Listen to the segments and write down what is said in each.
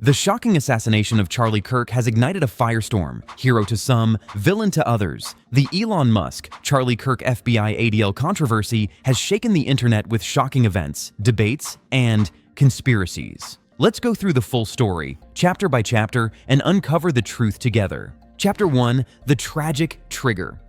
The shocking assassination of Charlie Kirk has ignited a firestorm, hero to some, villain to others. The Elon Musk, Charlie Kirk FBI ADL controversy has shaken the internet with shocking events, debates, and conspiracies. Let's go through the full story, chapter by chapter, and uncover the truth together. Chapter 1: The Tragic Trigger.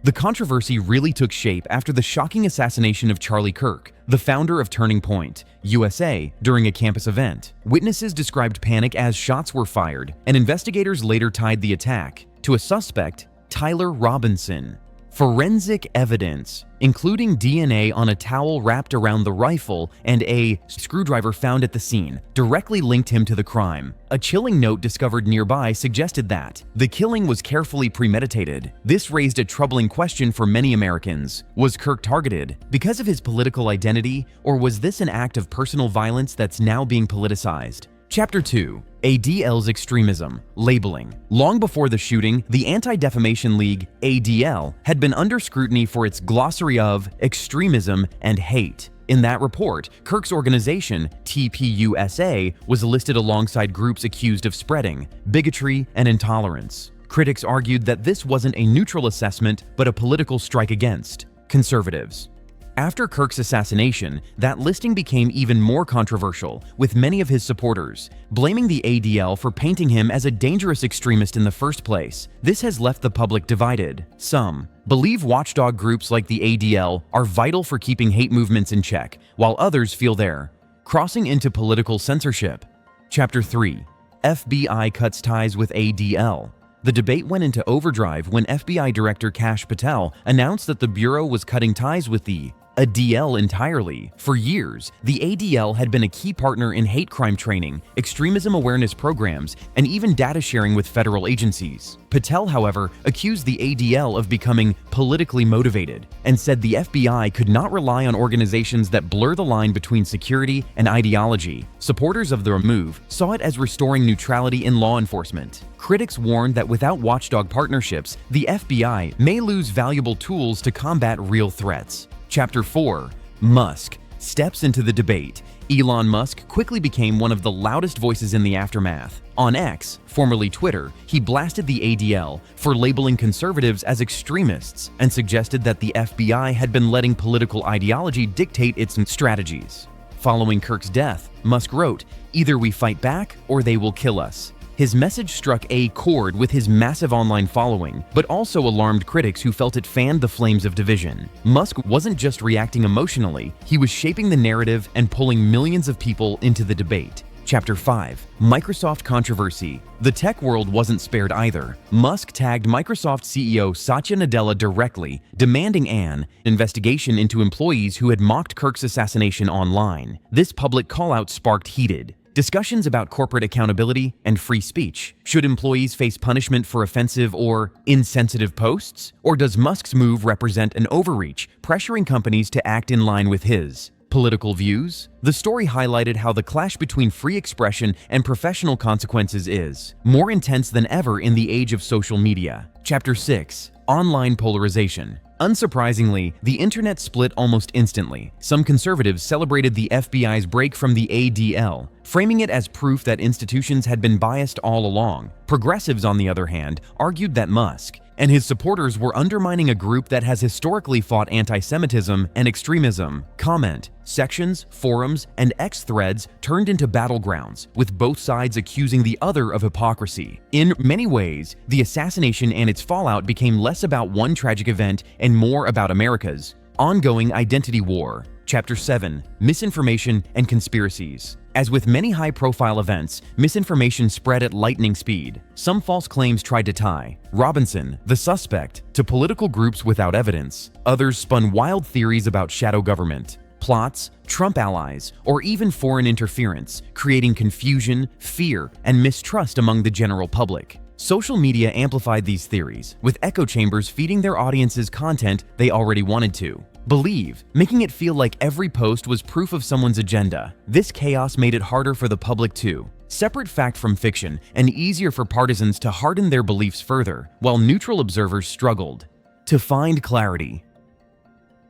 The controversy really took shape after the shocking assassination of Charlie Kirk, the founder of Turning Point, USA, during a campus event. Witnesses described panic as shots were fired, and investigators later tied the attack to a suspect, Tyler Robinson. Forensic evidence, including DNA on a towel wrapped around the rifle and a screwdriver found at the scene, directly linked him to the crime. A chilling note discovered nearby suggested that the killing was carefully premeditated. This raised a troubling question for many Americans. Was Kirk targeted because of his political identity, or was this an act of personal violence that's now being politicized? Chapter 2: ADL's Extremism, Labeling. Long before the shooting, the Anti-Defamation League, ADL, had been under scrutiny for its glossary of extremism and hate. In that report, Kirk's organization, TPUSA, was listed alongside groups accused of spreading bigotry and intolerance. Critics argued that this wasn't a neutral assessment, but a political strike against conservatives. After Kirk's assassination, that listing became even more controversial, with many of his supporters blaming the ADL for painting him as a dangerous extremist in the first place. This has left the public divided. Some believe watchdog groups like the ADL are vital for keeping hate movements in check, while others feel they're crossing into political censorship. Chapter 3: FBI Cuts Ties with ADL. The debate went into overdrive when FBI Director Kash Patel announced that the Bureau was cutting ties with the ADL entirely. For years, the ADL had been a key partner in hate crime training, extremism awareness programs, and even data sharing with federal agencies. Patel, however, accused the ADL of becoming politically motivated and said the FBI could not rely on organizations that blur the line between security and ideology. Supporters of the move saw it as restoring neutrality in law enforcement. Critics warned that without watchdog partnerships, the FBI may lose valuable tools to combat real threats. Chapter 4: Musk steps into the debate. Elon Musk quickly became one of the loudest voices in the aftermath. On X, formerly Twitter, he blasted the ADL for labeling conservatives as extremists and suggested that the FBI had been letting political ideology dictate its strategies. Following Kirk's death, Musk wrote, "Either we fight back or they will kill us." His message struck a chord with his massive online following, but also alarmed critics who felt it fanned the flames of division. Musk wasn't just reacting emotionally, he was shaping the narrative and pulling millions of people into the debate. Chapter 5: Microsoft Controversy. The tech world wasn't spared either. Musk tagged Microsoft CEO Satya Nadella directly, demanding an investigation into employees who had mocked Kirk's assassination online. This public call-out sparked heated discussions about corporate accountability and free speech. Should employees face punishment for offensive or insensitive posts? Or does Musk's move represent an overreach, pressuring companies to act in line with his political views? The story highlighted how the clash between free expression and professional consequences is more intense than ever in the age of social media. Chapter 6: Online Polarization. Unsurprisingly, the internet split almost instantly. Some conservatives celebrated the FBI's break from the ADL, framing it as proof that institutions had been biased all along. Progressives, on the other hand, argued that Musk and his supporters were undermining a group that has historically fought anti-Semitism and extremism. Comment sections, forums, and X threads turned into battlegrounds, with both sides accusing the other of hypocrisy. In many ways, the assassination and its fallout became less about one tragic event and more about America's ongoing identity war. Chapter 7: Misinformation and Conspiracies. As with many high-profile events, misinformation spread at lightning speed. Some false claims tried to tie Robinson, the suspect, to political groups without evidence. Others spun wild theories about shadow government, plots, Trump allies, or even foreign interference, creating confusion, fear, and mistrust among the general public. Social media amplified these theories, with echo chambers feeding their audiences content they already wanted to believe, making it feel like every post was proof of someone's agenda. This chaos made it harder for the public to separate fact from fiction and easier for partisans to harden their beliefs further, while neutral observers struggled to find clarity.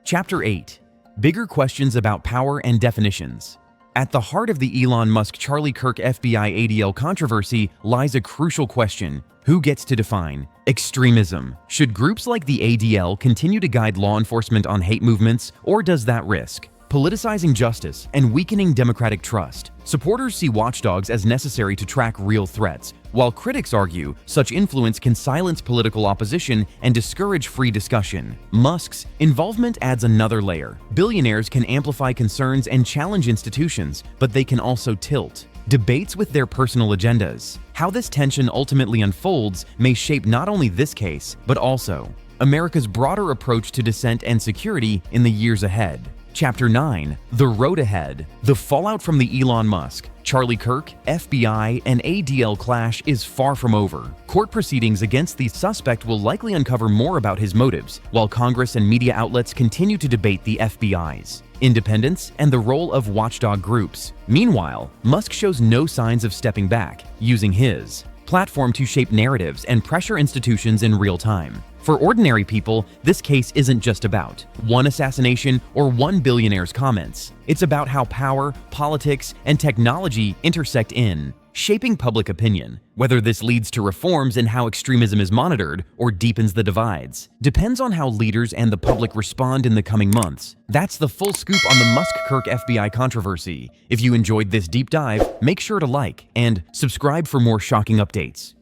Chapter 8: Bigger Questions About Power and Definitions. At the heart of the Elon Musk Charlie Kirk FBI ADL controversy lies a crucial question. Who gets to define extremism? Should groups like the ADL continue to guide law enforcement on hate movements, or does that risk politicizing justice and weakening democratic trust? Supporters see watchdogs as necessary to track real threats, while critics argue such influence can silence political opposition and discourage free discussion. Musk's involvement adds another layer. Billionaires can amplify concerns and challenge institutions, but they can also tilt debates with their personal agendas. How this tension ultimately unfolds may shape not only this case, but also America's broader approach to dissent and security in the years ahead. Chapter 9. The Road Ahead. The fallout from the Elon Musk, Charlie Kirk, FBI, and ADL clash is far from over. Court proceedings against the suspect will likely uncover more about his motives, while Congress and media outlets continue to debate the FBI's independence and the role of watchdog groups. Meanwhile, Musk shows no signs of stepping back, using his platform to shape narratives and pressure institutions in real time. For ordinary people, this case isn't just about one assassination or one billionaire's comments. It's about how power, politics, and technology intersect in shaping public opinion. Whether this leads to reforms in how extremism is monitored or deepens the divides depends on how leaders and the public respond in the coming months. That's the full scoop on the Musk-Kirk FBI controversy. If you enjoyed this deep dive, make sure to like and subscribe for more shocking updates.